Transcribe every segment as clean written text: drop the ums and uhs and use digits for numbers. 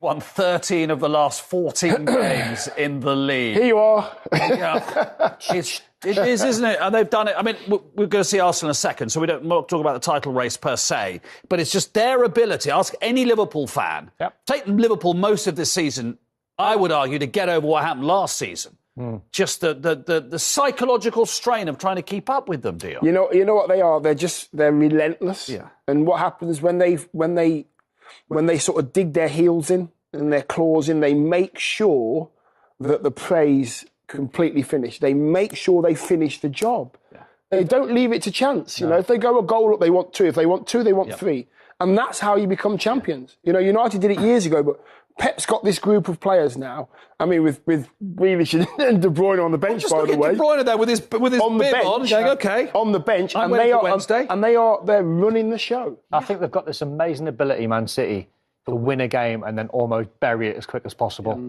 Won 13 of the last 14 games in the league. Here you are. Yeah. It is, isn't it? And they've done it. I mean, we're going to see Arsenal in a second, so we don't talk about the title race per se, but it's just their ability. Ask any Liverpool fan. Yep. Take Liverpool most of this season, I would argue, to get over what happened last season. Just the psychological strain of trying to keep up with them, Dion. You know what they are? They're relentless. Yeah. And what happens when they sort of dig their heels in and their claws in, they make sure that the prey's completely finished. They make sure they finish the job. Yeah. They don't leave it to chance. You know, if they go a goal up, they want two. If they want two, they want three. And that's how you become champions. You know, United did it years ago, but Pep's got this group of players now. I mean, with Grealish and De Bruyne on the bench, by the way. De Bruyne there with his on the bib bench, on, going, OK. On the bench, I'm ready for Wednesday. they're running the show. I think they've got this amazing ability, Man City, to win a game and then almost bury it as quick as possible.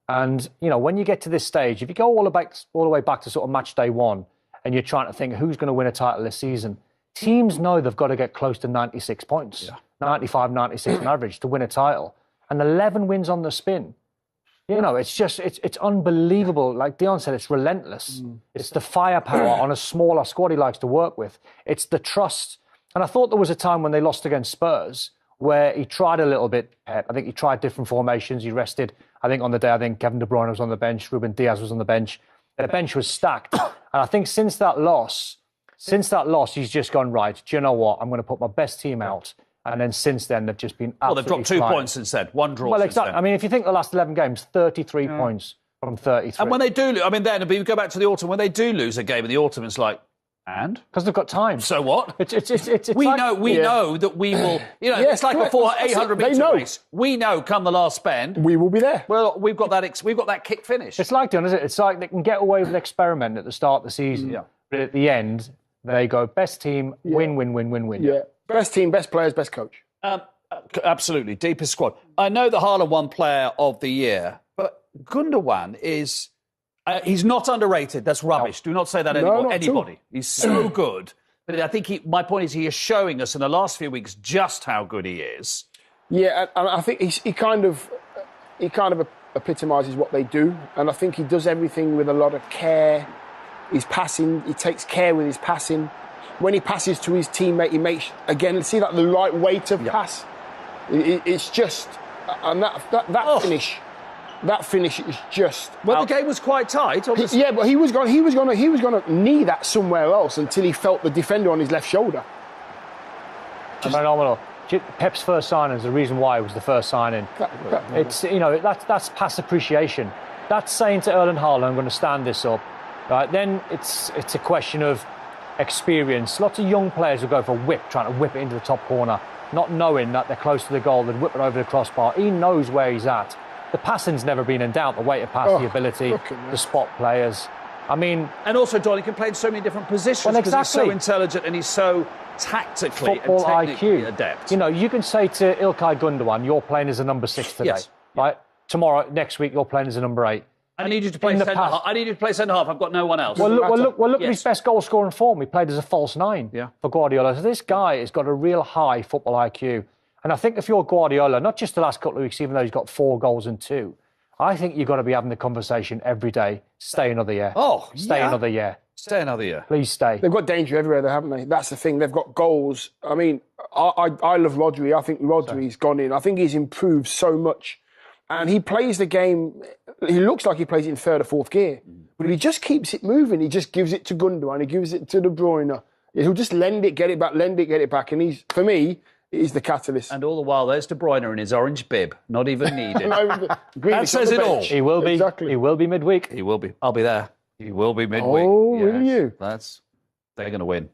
And, you know, when you get to this stage, if you go all the way back to sort of match day one and you're trying to think who's going to win a title this season, teams know they've got to get close to 96 points, 95, 96 on average to win a title. And 11 wins on the spin. You know, it's just, it's unbelievable. Like Dion said, it's relentless. It's the firepower on a smaller squad he likes to work with. It's the trust. And I thought there was a time when they lost against Spurs where he tried a little bit. I think he tried different formations. He rested. I think on the day, Kevin De Bruyne was on the bench. Ruben Diaz was on the bench. The bench was stacked. And I think since that loss, he's just gone, right, do you know what? I'm going to put my best team out. And then since then, they've just been absolutely Well, they've dropped 2 points since then. One draw Well, since exactly. then. I mean, if you think the last 11 games, 33 points from 33. And when they do, I mean, then, if you go back to the autumn, when they do lose a game in the autumn, it's like, and? Because they've got time. So what? We know that we will, you know, it's like a 800-metre race. We know come the last spend. We will be there. Well, we've got that kick finish. It's like, isn't it? It's like they can get away with an experiment at the start of the season. But at the end, they go best team, win. Yeah. Best team, best players, best coach. Absolutely. Deepest squad. I know that Haaland won Player of the Year, but Gundogan is... he's not underrated. That's rubbish. Do not say that anybody. He's so good. But I think my point is he is showing us in the last few weeks just how good he is. Yeah, and I think he kind of epitomises what they do. And I think he does everything with a lot of care. His passing, he takes care with his passing. When he passes to his teammate, he makes, again, see that the right way to pass. It's just, and that finish. That finish is just. Well, the game was quite tight. Yeah, but he was going to knee that somewhere else until he felt the defender on his left shoulder. Phenomenal. Pep's first signing is the reason why it was the first signing. It's that's pass appreciation. That's saying to Erling Haaland, I'm going to stand this up. Right, then it's a question of experience. Lots of young players will go for a whip, trying to whip it into the top corner, not knowing that they're close to the goal. They'd whip it over the crossbar. He knows where he's at. The passing's never been in doubt. The weight of pass, the ability, the spot players. I mean... And also, Don, he can play in so many different positions because he's so intelligent and he's so tactically football and technically IQ. adept. You know, you can say to Ilkay Gundogan, you're playing as a number 6 today. Right? Tomorrow, next week, you're playing as a number 8. I need you to play centre-half. I've got no one else. Well, look at his best goal-scoring form. He played as a false 9 for Guardiola. So this guy has got a real high football IQ. And I think if you're Guardiola, not just the last couple of weeks, even though he's got 4 goals and 2, I think you've got to be having the conversation every day. Stay another year. Stay another year. Stay another year. Please stay. They've got danger everywhere, though, haven't they? That's the thing. They've got goals. I mean, I love Rodri. I think Rodri's gone in. I think he's improved so much. And he plays the game, he looks like he plays it in 3rd or 4th gear. But he just keeps it moving. He just gives it to Gundogan. He gives it to De Bruyne. He'll just lend it, get it back. And for me, he's the catalyst. And all the while, there's De Bruyne in his orange bib. Not even needed. That says it all. He will be. Exactly. He will be midweek. He will be. I'll be there. He will be midweek. Oh, will you? They're going to win.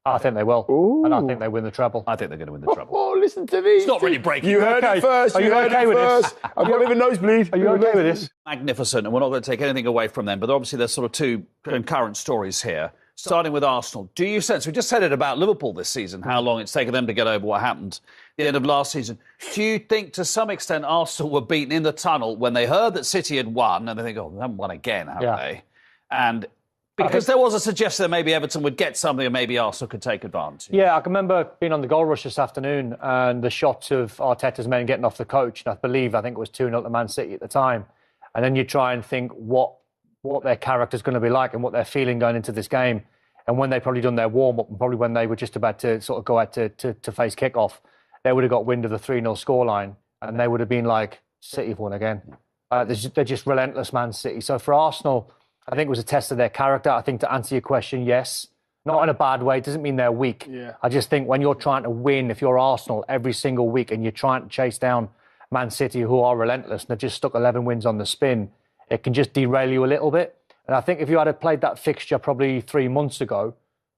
I think they will. Ooh. And I think they win the treble. I think they're going to win the treble. Oh, listen to me. It's not really breaking. You heard it first. Are you okay with this? I've got a bit of a nosebleed. Are you okay with this? Magnificent, and we're not going to take anything away from them, but obviously there's sort of 2 concurrent stories here. Starting with Arsenal, do you sense, we just said it about Liverpool this season, how long it's taken them to get over what happened at the end of last season. Do you think to some extent Arsenal were beaten in the tunnel when they heard that City had won, and they think, oh, they haven't won again, have they? And Because there was a suggestion that maybe Everton would get something and maybe Arsenal could take advantage. Yeah, I can remember being on the goal rush this afternoon and the shots of Arteta's men getting off the coach. And I think it was 2-0 to Man City at the time. And then you try and think what their character's going to be like and what they're feeling going into this game. And when they'd probably done their warm-up and probably when they were just about to sort of go out to face kick-off, they would have got wind of the 3-0 scoreline and they would have been like, City have won again. They're just relentless, Man City. So for Arsenal, I think it was a test of their character. I think to answer your question, yes. Not in a bad way. It doesn't mean they're weak. Yeah. I just think when you're trying to win, if you're Arsenal every single week and you're trying to chase down Man City, who are relentless and they've just stuck 11 wins on the spin, it can just derail you a little bit. And I think if you had played that fixture probably 3 months ago,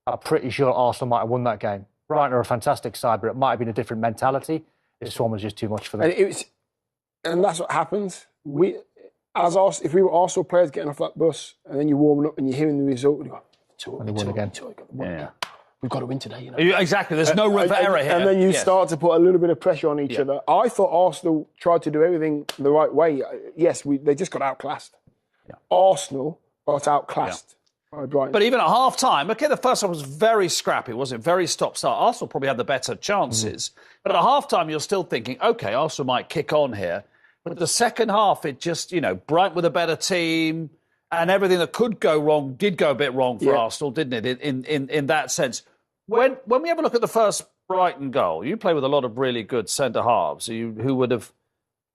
I'm pretty sure Arsenal might have won that game. Brighton are a fantastic side, but it might have been a different mentality. This one was just too much for them. And that's what happens. If we were Arsenal players getting off that bus and then you're warming up and you're hearing the result, and you go, and they won again. We've got to win today. You know? Exactly. There's no room for error here. And then you start to put a little bit of pressure on each other. I thought Arsenal tried to do everything the right way. Yes, they just got outclassed. Yeah. Arsenal got outclassed by Brighton. But even at half-time, the first half was very scrappy, wasn't it? Very stop-start. Arsenal probably had the better chances. But at half-time, you're still thinking, OK, Arsenal might kick on here. But the second half, it just, Brighton with a better team and everything that could go wrong did go a bit wrong for Arsenal, didn't it, in that sense? When we have a look at the first Brighton goal, you play with a lot of really good centre-halves who would have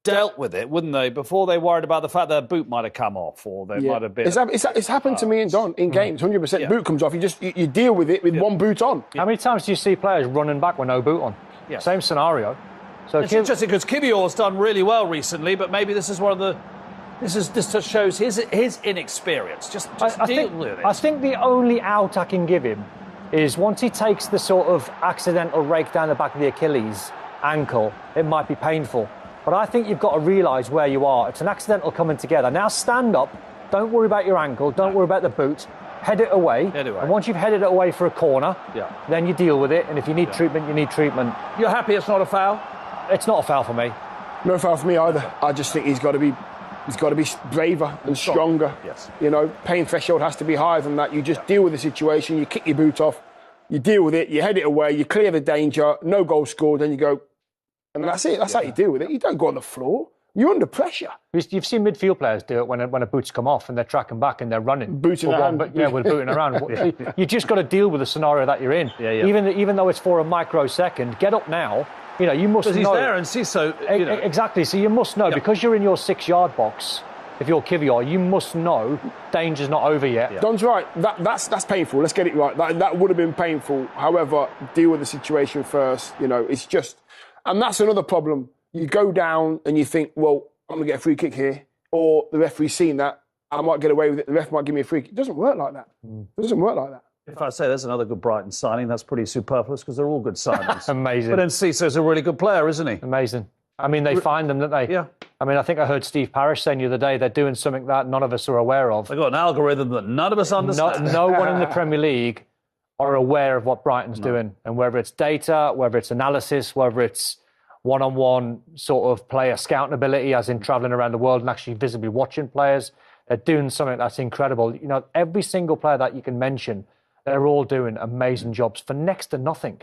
dealt with it, wouldn't they, before they worried about the fact their boot might have come off or they might have been... It's happened to me and Don in games, 100%. Boot comes off, you deal with it with one boot on. How many times do you see players running back with no boot on? Yes. Same scenario. So it's interesting because Kivior's done really well recently, but maybe this is one of the... This just shows his inexperience. Just deal with it. I think the only out I can give him is once he takes the sort of accidental rake down the back of the Achilles ankle, it might be painful. But I think you've got to realise where you are. It's an accidental coming together. Now stand up. Don't worry about your ankle. Don't worry about the boot. Head it away. And once you've headed it away for a corner, then you deal with it. And if you need treatment, you need treatment. You're happy it's not a foul? It's not a foul for me. No foul for me either. I just think he's got to be braver and stronger. Yes. Pain threshold has to be higher than that. You just deal with the situation. You kick your boot off. You deal with it. You head it away. You clear the danger. No goal scored. Then you go, and that's it. That's how you deal with it. You don't go on the floor. You're under pressure. You've seen midfield players do it when a boot's come off and they're tracking back and they're running. Booting around. With booting around. You just got to deal with the scenario that you're in. Even though it's for a microsecond, get up now. You must know. Because he's there and see so. Exactly. So you must know because you're in your 6-yard box. If you're Kivior, you must know danger's not over yet. Yeah. Don's right. That's painful. Let's get it right. That would have been painful. However, deal with the situation first. It's just, and that's another problem. You go down and you think, well, I'm gonna get a free kick here, or the referee's seen that, I might get away with it. The ref might give me a free kick. It doesn't work like that. It doesn't work like that. If I say there's another good Brighton signing, that's pretty superfluous because they're all good signings. Amazing. But then Cesar's a really good player, isn't he? Amazing. I mean, they find them, don't they? Yeah. I mean, I think I heard Steve Parish saying the other day they're doing something that none of us are aware of. They've got an algorithm that none of us understand. No one in the Premier League are aware of what Brighton's doing. And whether it's data, whether it's analysis, whether it's one-on-one sort of player scouting ability, as in travelling around the world and actually visibly watching players, they're doing something that's incredible. Every single player that you can mention, they're all doing amazing jobs for next to nothing.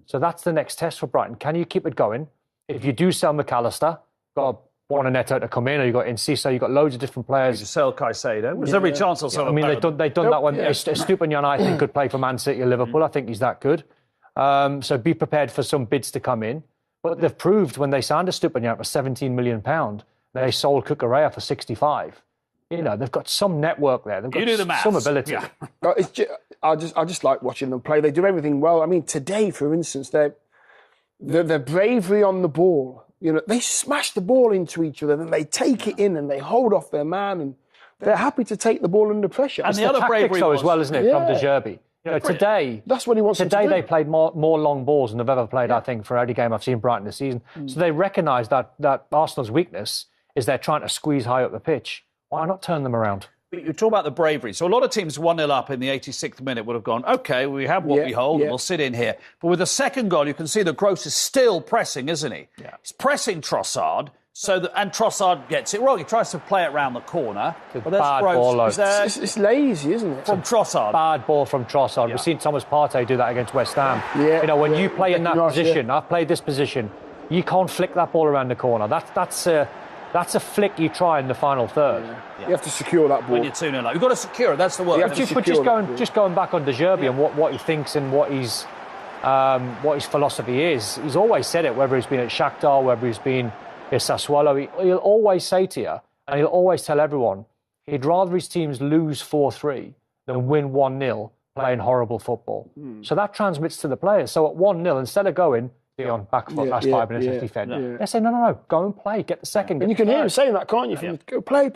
So that's the next test for Brighton. Can you keep it going? If you do sell McAllister, got Borna Neto to come in, or you got Enciso, you got loads of different players. You sell Caicedo. There's every chance I'll sell. I mean, they've done that one. Estupiñán, I think, could play for Man City or Liverpool. I think he's that good. So be prepared for some bids to come in. But they've proved when they signed Estupiñán for £17 million, they sold Cucurella for 65. They've got some network there. They've got some ability. Yeah. I just like watching them play. They do everything well. I mean, today, for instance, their bravery on the ball. They smash the ball into each other, then they take it in and they hold off their man, and they're happy to take the ball under pressure. And the other bravery as well, isn't it, from De Zerbi? Today, that's what he wants to do. Today they played more long balls than they've ever played, I think, for any game I've seen Brighton this season. So they recognise that Arsenal's weakness is they're trying to squeeze high up the pitch. Why not turn them around? You talk about the bravery. So a lot of teams 1-0 up in the 86th minute would have gone, OK, we have what we hold, and we'll sit in here. But with the second goal, you can see that Gross is still pressing, isn't he? Yeah. He's pressing Trossard, and Trossard gets it wrong. He tries to play it round the corner. Bad ball. It's lazy, isn't it? From Trossard. Bad ball from Trossard. We've seen Thomas Partey do that against West Ham. Yeah, when you play in that position, I've played this position, you can't flick that ball around the corner. That's a flick you try in the final third. You have to secure that ball. When you're 2-0 up. You've got to secure it, that's the word. Just going back on De Zerbi and what he thinks and what his philosophy is, he's always said it, whether he's been at Shakhtar, whether he's been at Sassuolo, he'll always say to you, and he'll always tell everyone, he'd rather his teams lose 4-3 than win 1-0 playing horrible football. So that transmits to the players. So at 1-0, instead of going, be on back foot last 5 minutes of defence. They say, no, go and play, get the second. And you can hear him saying that, can't you? Go play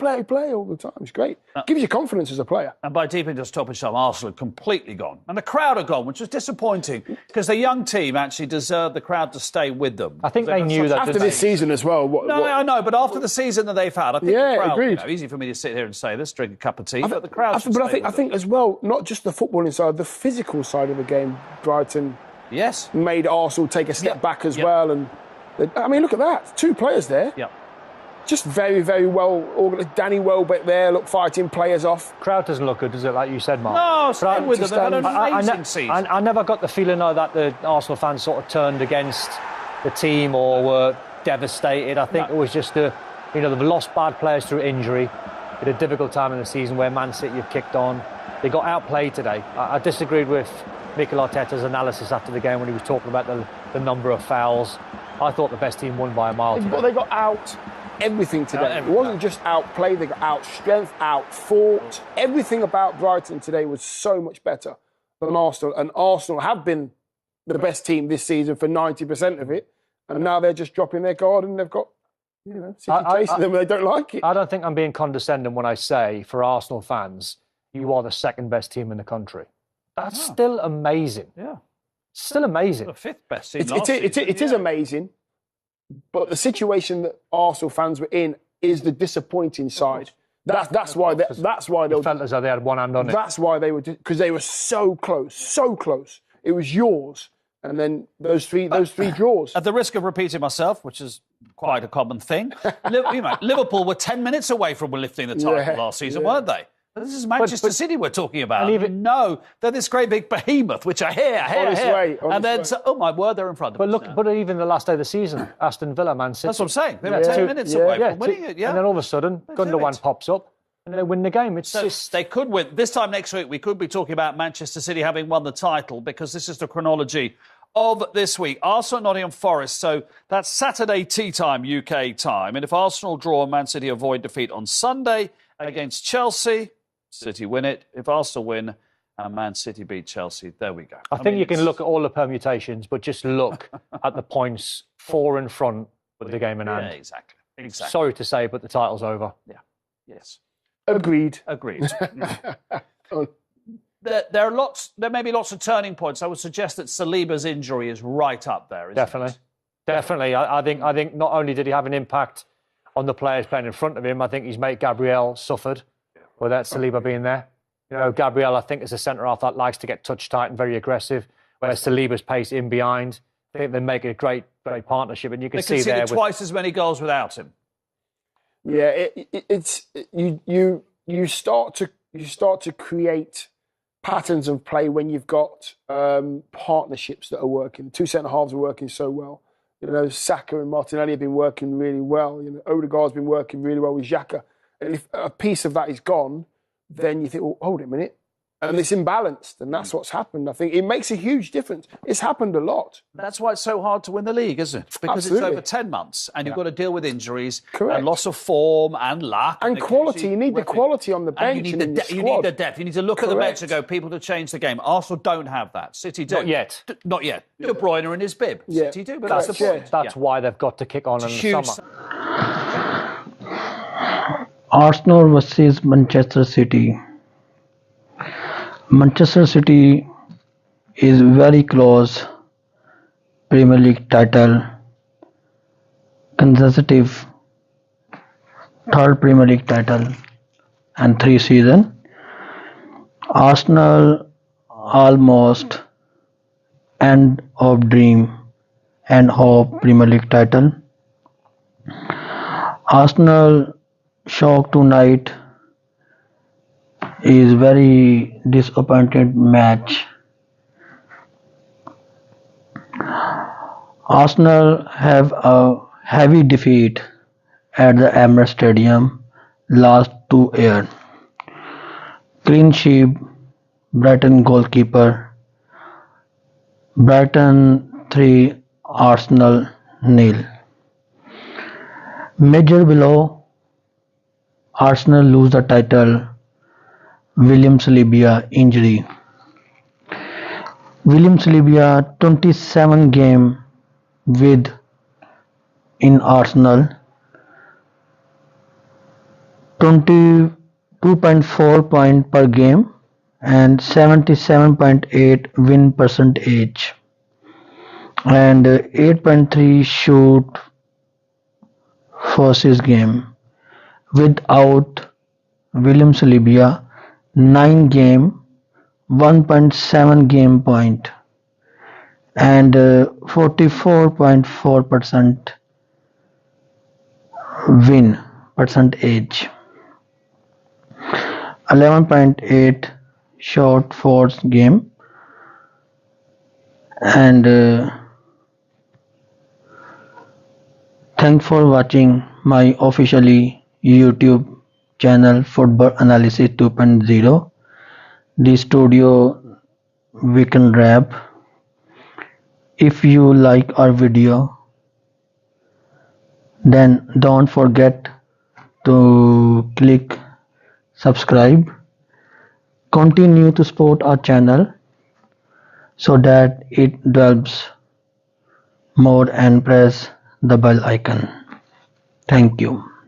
all the time. It's great. Gives you confidence as a player. And by deep into stoppage time, Arsenal had completely gone. And the crowd had gone, which was disappointing because the young team actually deserved the crowd to stay with them. I think they knew that. After this season as well. I know, but after the season that they've had, I think the crowd, agreed. Easy for me to sit here and say this, drink a cup of tea, but the crowd I think as well, not just the footballing side, the physical side of the game, Brighton... Yes. Made Arsenal take a step back as well. And I mean, look at that. 2 players there. Yep. Just very, very well organised. Danny Welbeck there, fighting players off. Crowd doesn't look good, does it, like you said, Mark? No, stay with them. They've had an amazing season. I never got the feeling, though, that the Arsenal fans sort of turned against the team or were devastated. I think it was just they've lost bad players through injury. At a difficult time in the season where Man City have kicked on. They got outplayed today. I disagreed with Mikel Arteta's analysis after the game when he was talking about the number of fouls. I thought the best team won by a mile today. But they got out everything today. It wasn't just outplayed, they got out strength, out fought. Everything about Brighton today was so much better than Arsenal. And Arsenal have been the best team this season for 90% of it. And now they're just dropping their guard and they've got City chasing them and they don't like it. I don't think I'm being condescending when I say, for Arsenal fans, you are the second best team in the country. That's still amazing. Yeah. Still amazing. The 5th best team It is amazing, but the situation that Arsenal fans were in is the disappointing side. That's why they felt as though they had one hand on it. That's why they were, because they were so close. It was yours, and then those three draws. At the risk of repeating myself, which is quite a common thing, Liverpool were 10 minutes away from lifting the title last season, weren't they? This is Manchester City we're talking about. And even they're this great big behemoth, which I hear. And then, oh my word, they're in front of us. But even the last day of the season, Aston Villa, Man City. That's what I'm saying. They were 10 minutes away from winning it. And then all of a sudden, Gundogan pops up and they win the game. They could win. This time next week, we could be talking about Manchester City having won the title because this is the chronology of this week. Arsenal, Nottingham Forest. So that's Saturday tea time, UK time. And if Arsenal draw and Man City avoid defeat on Sunday against Chelsea, City win it. If Arsenal win and Man City beat Chelsea, there we go. I think you can look at all the permutations, but just look at the points 4 in front with the game in hand. Yeah, exactly. Sorry to say, but the title's over. Yeah. Yes. Agreed. There may be lots of turning points. I would suggest that Saliba's injury is right up there. Definitely. I think not only did he have an impact on the players playing in front of him, I think his mate Gabriel suffered without Saliba being there. Gabriel, I think, is a centre-half that likes to get touch tight and very aggressive, whereas Saliba's pace in behind. I think they make a great partnership, and you can see there twice as many goals without him. Yeah, you start to create patterns of play when you've got partnerships that are working. 2 centre-halves are working so well. Saka and Martinelli have been working really well. Odegaard's been working really well with Xhaka. And if a piece of that is gone, then you think, well, hold it a minute. And it's imbalanced. And that's what's happened. I think it makes a huge difference. It's happened a lot. That's why it's so hard to win the league, isn't it? Because It's over 10 months and you've got to deal with injuries and loss of form and luck. And quality. You need the quality on the bench. You need the depth. You need to look at the bench and go, people to change the game. Arsenal don't have that. City do. Not yet. Not yet. De Bruyne in his bib. Yeah. City do, but that's the point. That's why they've got to kick on in the summer. Arsenal versus Manchester City. Manchester City is very close Premier League title, consecutive 3rd Premier League title and 3 seasons. Arsenal almost end of dream and of Premier League title. Arsenal shock tonight is very disappointed match. Arsenal have a heavy defeat at the Emirates Stadium last 2 years. Clean sheet, Brighton goalkeeper. Brighton 3, Arsenal nil. Major below, Arsenal lose the title. William Saliba injury. William Saliba 27 game with in Arsenal, 22.4 point per game and 77.8 win percentage and 8.3 shoot forces game. Without William Saliba, 9 game, 1.7 game point and 44.4% win percentage, 11.8 shot force game and thanks for watching my officially YouTube channel Football Analysis 2.0, the studio weekend wrap. If you like our video, then don't forget to click subscribe. Continue to support our channel so that it develops more and press the bell icon. Thank you.